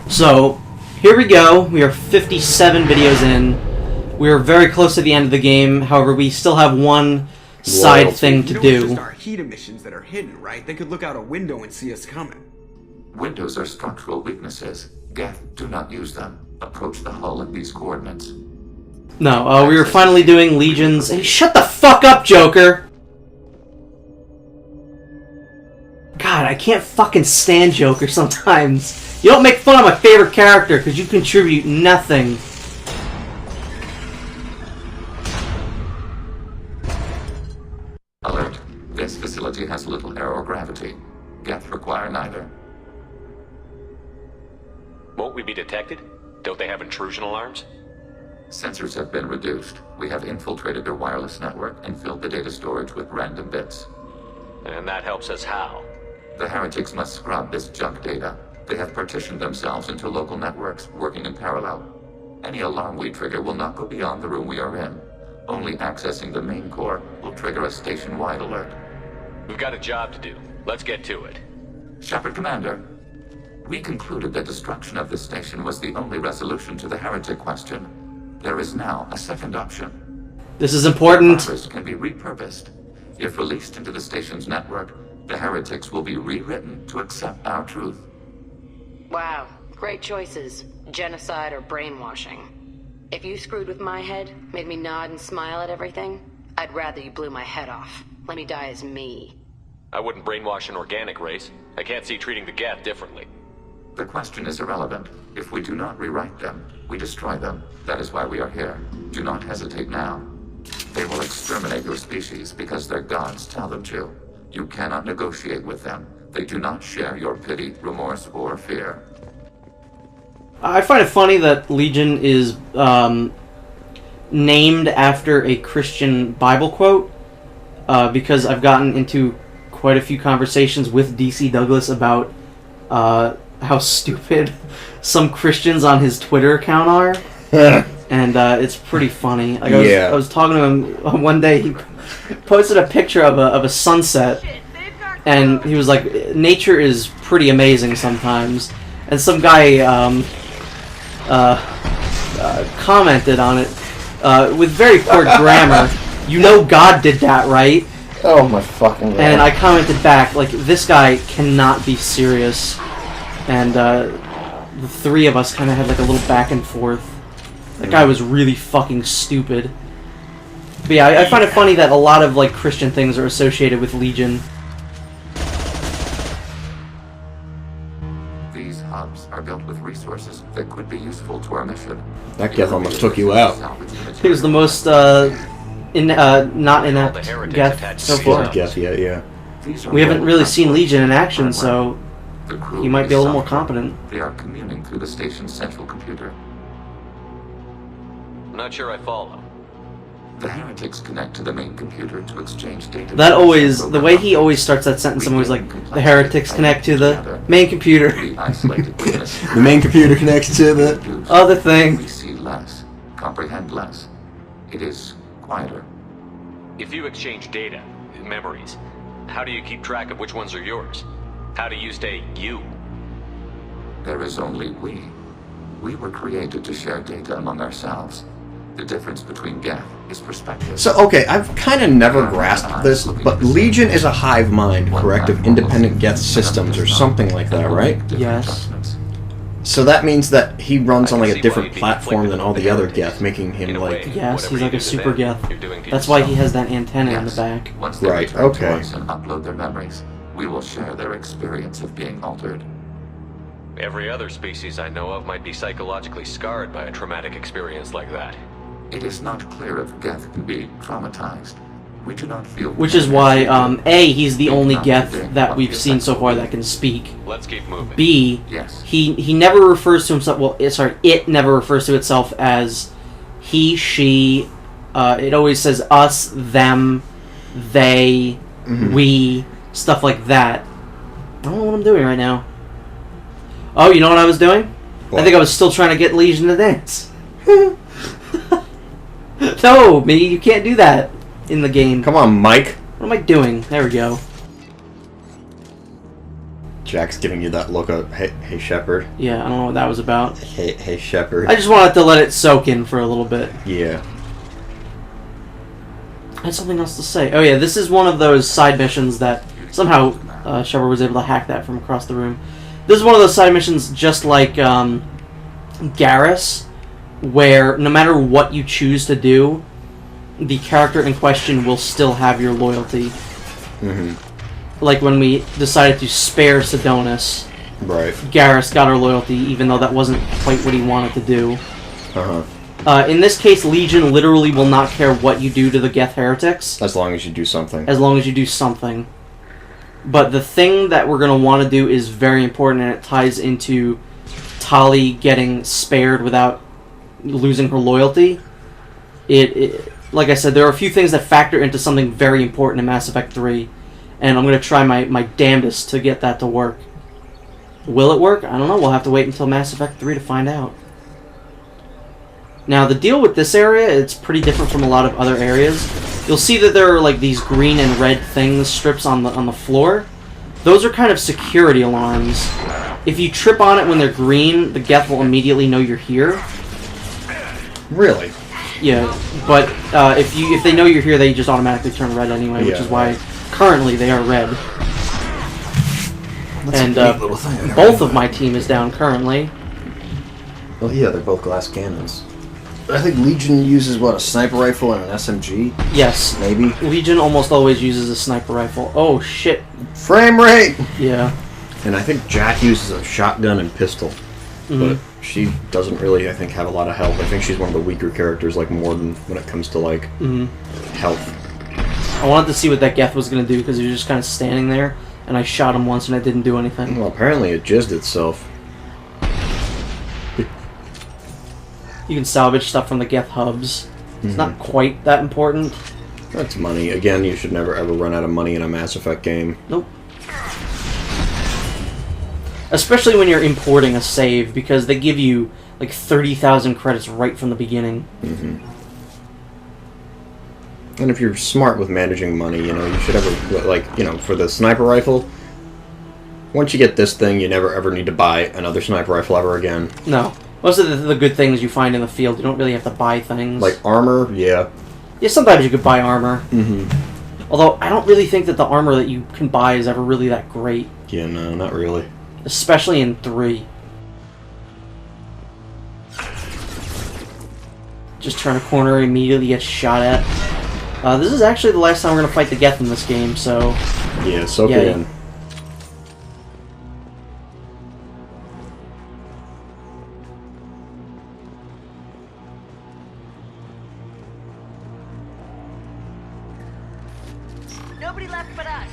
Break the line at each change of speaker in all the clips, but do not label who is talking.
So, here we go. We are 57 videos in. We are very close to the end of the game. However, we still have one side thing to do.
It's just our heat emissions that are hidden, right? They could look out a window and see us coming.
Windows are structural weaknesses. Geth, do not use them. Approach the hull at these coordinates.
No, we were finally doing Legions. Hey, shut the fuck up, Joker! God, I can't fucking stand Joker sometimes. You don't make fun of my favorite character because you contribute nothing.
Alert. This facility has little air or gravity. Geth require neither.
Won't we be detected? Don't they have intrusion alarms?
Sensors have been reduced. We have infiltrated their wireless network and filled the data storage with random bits.
And that helps us how?
The Heretics must scrub this junk data. They have partitioned themselves into local networks, working in parallel. Any alarm we trigger will not go beyond the room we are in. Only accessing the main core will trigger a station-wide alert.
We've got a job to do. Let's get to it.
Shepard, Commander. We concluded that destruction of this station was the only resolution to the heretic question. There is now a second option.
This is important.
The virus can be repurposed. If released into the station's network, the heretics will be rewritten to accept our truth.
Wow, great choices. Genocide or brainwashing. If you screwed with my head, made me nod and smile at everything, I'd rather you blew my head off. Let me die as me.
I wouldn't brainwash an organic race. I can't see treating the Geth differently.
The question is irrelevant. If we do not rewrite them, we destroy them. That is why we are here. Do not hesitate now. They will exterminate your species because their gods tell them to. You cannot negotiate with them. They do not share your pity, remorse, or fear.
I find it funny that Legion is named after a Christian Bible quote, because I've gotten into quite a few conversations with DC Douglas about how stupid some Christians on his Twitter account are, and it's pretty funny. Like, I was talking to him one day. He posted a picture of a sunset, and he was like, "Nature is pretty amazing sometimes." And some guy commented on it with very poor grammar. You know God did that, right?
Oh my fucking God.
And I commented back, like, this guy cannot be serious. And the three of us kind of had like a little back and forth. That guy was really fucking stupid. But yeah, I find it funny that a lot of like Christian things are associated with Legion.
These hubs are built with resources that could be useful to our mission.
That Geth almost took you out.
He was the most not inept Geth so far.
Geth, yeah.
We haven't really seen Legion in action, so he might be a little more competent.
They are communing through the station's central computer.
I'm not sure I follow.
The heretics connect to the main computer to exchange data.
That always, the way he always starts that sentence, I'm always like, the heretics connect to the main computer.
The main computer connects to the
other thing.
We see less, comprehend less. It is quieter.
If you exchange data, memories, how do you keep track of which ones are yours? How do you stay you?
There is only we. We were created to share data among ourselves. The difference between Geth is perspective.
So, okay, I've kind of never grasped this, but Legion is a hive mind, correct, of independent Geth systems or something like that, right?
Yes.
So that means that he runs on like a different platform than all the other Geth, making him like...
Yes, he's like a super Geth. That's why he has that antenna in the back.
Once they
Right,
return to
okay.
us and upload their memories, we will share their experience of being altered.
Every other species I know of might be psychologically scarred by a traumatic experience like that.
It is not clear if Geth can be traumatized. We do not feel...
Which is why, A, he's the only Geth that we've seen so far that can speak.
Let's keep moving.
B,
Yes.
he never refers to himself, well, it never refers to itself as he, she. It always says us, them, they, we, stuff like that. I don't know what I'm doing right now. Oh, you know what I was doing?
What?
I think I was still trying to get Legion to dance. No, me, you can't do that in the game.
Come on, Mike.
What am I doing? There we go.
Jack's giving you that look of, hey, Shepard.
Yeah, I don't know what that was about.
Hey, Shepard.
I just wanted to let it soak in for a little bit.
Yeah.
I had something else to say. Oh yeah, this is one of those side missions that somehow Shepard was able to hack that from across the room. This is one of those side missions just like Garrus, where no matter what you choose to do, the character in question will still have your loyalty.
Mm-hmm.
Like when we decided to spare Sidonis,
Right.
Garrus got our loyalty, even though that wasn't quite what he wanted to do.
Uh-huh.
In this case, Legion literally will not care what you do to the Geth Heretics.
As long as you do something.
As long as you do something. But the thing that we're going to want to do is very important, and it ties into Tali getting spared without losing her loyalty. Like I said, there are a few things that factor into something very important in Mass Effect 3, and I'm going to try my damnedest to get that to work. Will it work? I don't know. We'll have to wait until Mass Effect 3 to find out. Now, the deal with this area, it's pretty different from a lot of other areas. You'll see that there are like these green and red things, strips on the floor. Those are kind of security alarms. If you trip on it when they're green, the Geth will immediately know you're here.
Really?
Yeah, but if they know you're here, they just automatically turn red anyway, which is why currently they are red.
That's
and
a neat little thing.
both of my team is down currently.
Well, yeah, they're both glass cannons. I think Legion uses, what, a sniper rifle and an SMG?
Yes.
Maybe?
Legion almost always uses a sniper rifle. Oh, shit.
Frame rate!
Yeah.
And I think Jack uses a shotgun and pistol.
Mm-hmm.
But she doesn't really, I think, have a lot of health. I think she's one of the weaker characters, like Morden, when it comes to, like, health.
I wanted to see what that Geth was going to do, because he was just kind of standing there, and I shot him once and it didn't do anything.
Well, apparently it jizzed itself.
You can salvage stuff from the Geth hubs. It's not quite that important.
That's money. Again, you should never ever run out of money in a Mass Effect game.
Nope. Especially when you're importing a save, because they give you like 30,000 credits right from the beginning.
Mm-hmm. And if you're smart with managing money, you know, you should ever, like, you know, for the sniper rifle, once you get this thing, you never ever need to buy another sniper rifle ever again.
No. Most of the good things you find in the field, you don't really have to buy things.
Like armor, yeah.
Yeah, sometimes you could buy armor.
Mm-hmm.
Although, I don't really think that the armor that you can buy is ever really that great.
Yeah, no, not really.
Especially in 3. Just turn a corner, immediately get shot at. This is actually the last time we're going to fight the Geth in this game, so...
Yeah, soak it in.
Nobody left but us.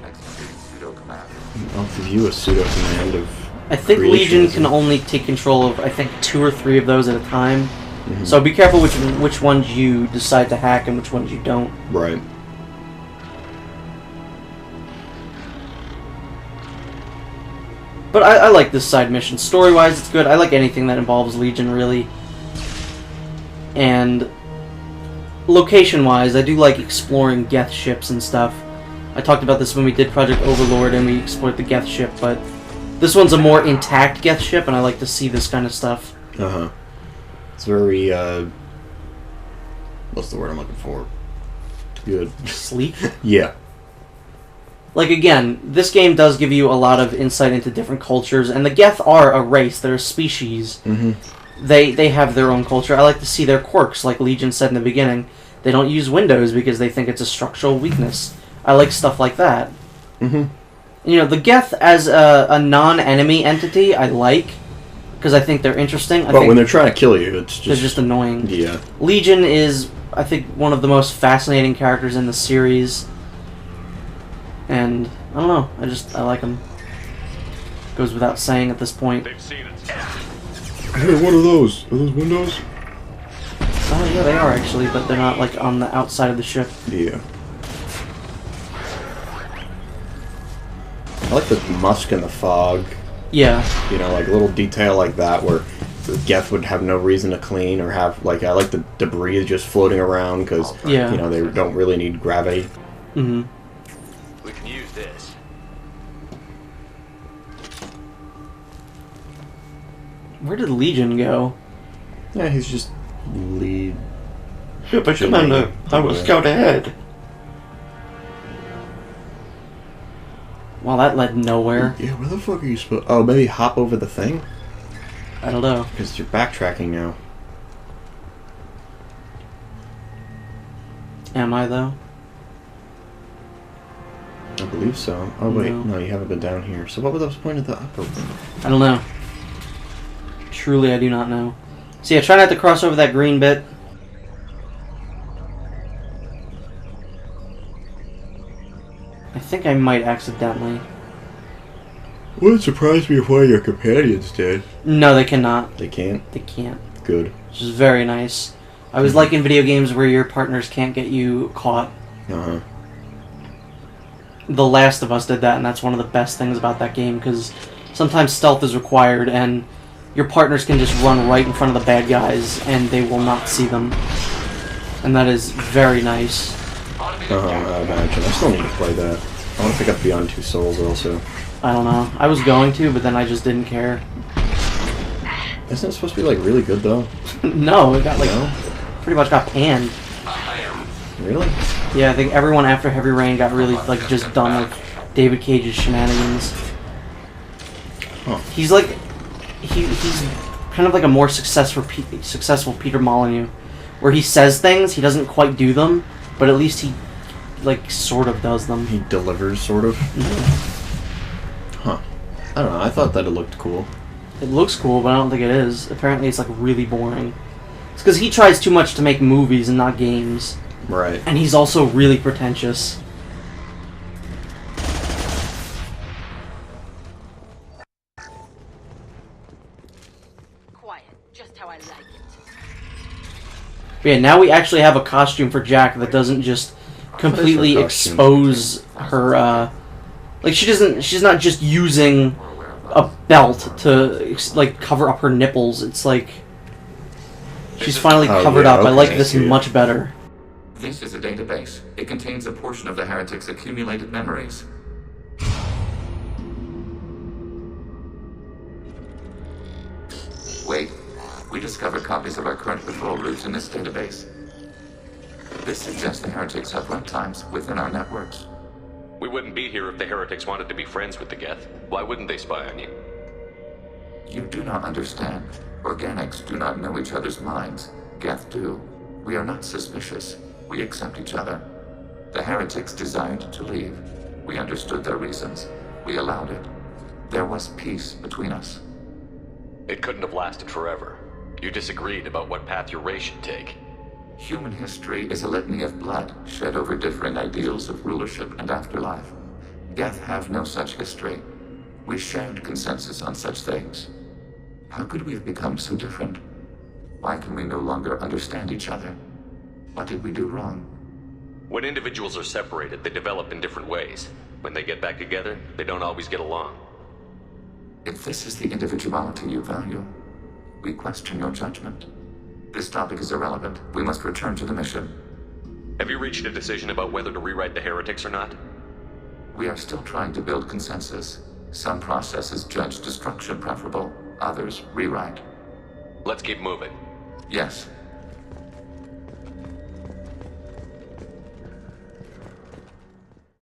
Executing pseudo command.
I'll give you a pseudo command of.
I think Legion can only take control of, I think, 2 or 3 of those at a time. Mm-hmm. So be careful which ones you decide to hack and which ones you don't.
Right.
But I like this side mission. Story-wise, it's good. I like anything that involves Legion, really. And location-wise, I do like exploring Geth ships and stuff. I talked about this when we did Project Overlord and we explored the Geth ship, but this one's a more intact Geth ship, and I like to see this kind of stuff.
Uh-huh. It's very, what's the word I'm looking for? Good.
Sleek?
Yeah.
Like, again, this game does give you a lot of insight into different cultures, and the Geth are a race, they're a species.
Mm-hmm.
They have their own culture. I like to see their quirks, like Legion said in the beginning. They don't use windows because they think it's a structural weakness. I like stuff like that.
Mm-hmm.
You know, the Geth as a non-enemy entity, I like, because I think they're interesting.
But when they're trying to kill you, it's just...
They're just annoying.
Yeah.
Legion is, I think, one of the most fascinating characters in the series. And, I don't know, I like them. Goes without saying at this point.
They've seen it.
Hey, what are those? Are those windows?
Oh, yeah, they are actually, but they're not, like, on the outside of the ship.
Yeah. I like the musk and the fog.
Yeah.
You know, like a little detail like that where Geth would have no reason to clean or have, like, I like the debris just floating around because,
Yeah.
you know, they don't really need gravity.
Mm-hmm.
We can use this.
Where did Legion go?
Yeah, he's just lead.
But Commander, I will scout ahead. Well, that led nowhere.
Yeah, where the fuck are you supposed... Oh, maybe hop over the thing?
I don't know.
Because you're backtracking now.
Am I, though?
I believe so. Oh, wait.
No.
No, you haven't been down here. So what was the point of the upper thing?
I don't know. Truly, I do not know. So yeah, try not to cross over that green bit. I think I might accidentally.
Wouldn't surprise me if one of your companions did.
No, they cannot.
They can't?
They can't.
Good.
Which is very nice. I was like in video games where your partners can't get you caught.
Uh-huh.
The Last of Us did that, and that's one of the best things about that game, because sometimes stealth is required, and your partners can just run right in front of the bad guys, and they will not see them. And that is very nice.
I imagine. I still need to play that. I want to pick up Beyond Two Souls also.
I don't know. I was going to, but then I just didn't care.
Isn't it supposed to be, like, really good, though?
No, it got, like,
No?
pretty much got panned.
Really?
Yeah, I think everyone after Heavy Rain got really, like, just done with David Cage's shenanigans.
Huh.
He's like... He's kind of like a more successful Peter Molyneux, where he says things, he doesn't quite do them, but at least he, like, sort of does them.
He delivers, sort of? Huh. I don't know, I thought that it looked cool.
It looks cool, but I don't think it is. Apparently it's, like, really boring. It's because he tries too much to make movies and not games.
Right.
And he's also really pretentious.
Quiet, just how I like it.
But yeah, now we actually have a costume for Jack that doesn't just completely
What is her
expose her, like, she's not just using a belt to, like, cover up her nipples. It's like, she's finally covered up. I like this much better.
This is a database. It contains a portion of the Heretics' accumulated memories. Wait. We discovered copies of our current patrol routes in this database. This suggests the Heretics have runtimes within our networks.
We wouldn't be here if the Heretics wanted to be friends with the Geth. Why wouldn't they spy on you?
You do not understand. Organics do not know each other's minds. Geth do. We are not suspicious. We accept each other. The Heretics desired to leave. We understood their reasons. We allowed it. There was peace between us.
It couldn't have lasted forever. You disagreed about what path your race should take.
Human history is a litany of blood shed over differing ideals of rulership and afterlife. Geth have no such history. We shared consensus on such things. How could we have become so different? Why can we no longer understand each other? What did we do wrong?
When individuals are separated, they develop in different ways. When they get back together, they don't always get along.
If this is the individuality you value, we question your judgment. This topic is irrelevant. We must return to the mission.
Have you reached a decision about whether to rewrite the Heretics or not?
We are still trying to build consensus. Some processes judge destruction preferable, others rewrite.
Let's keep moving.
Yes,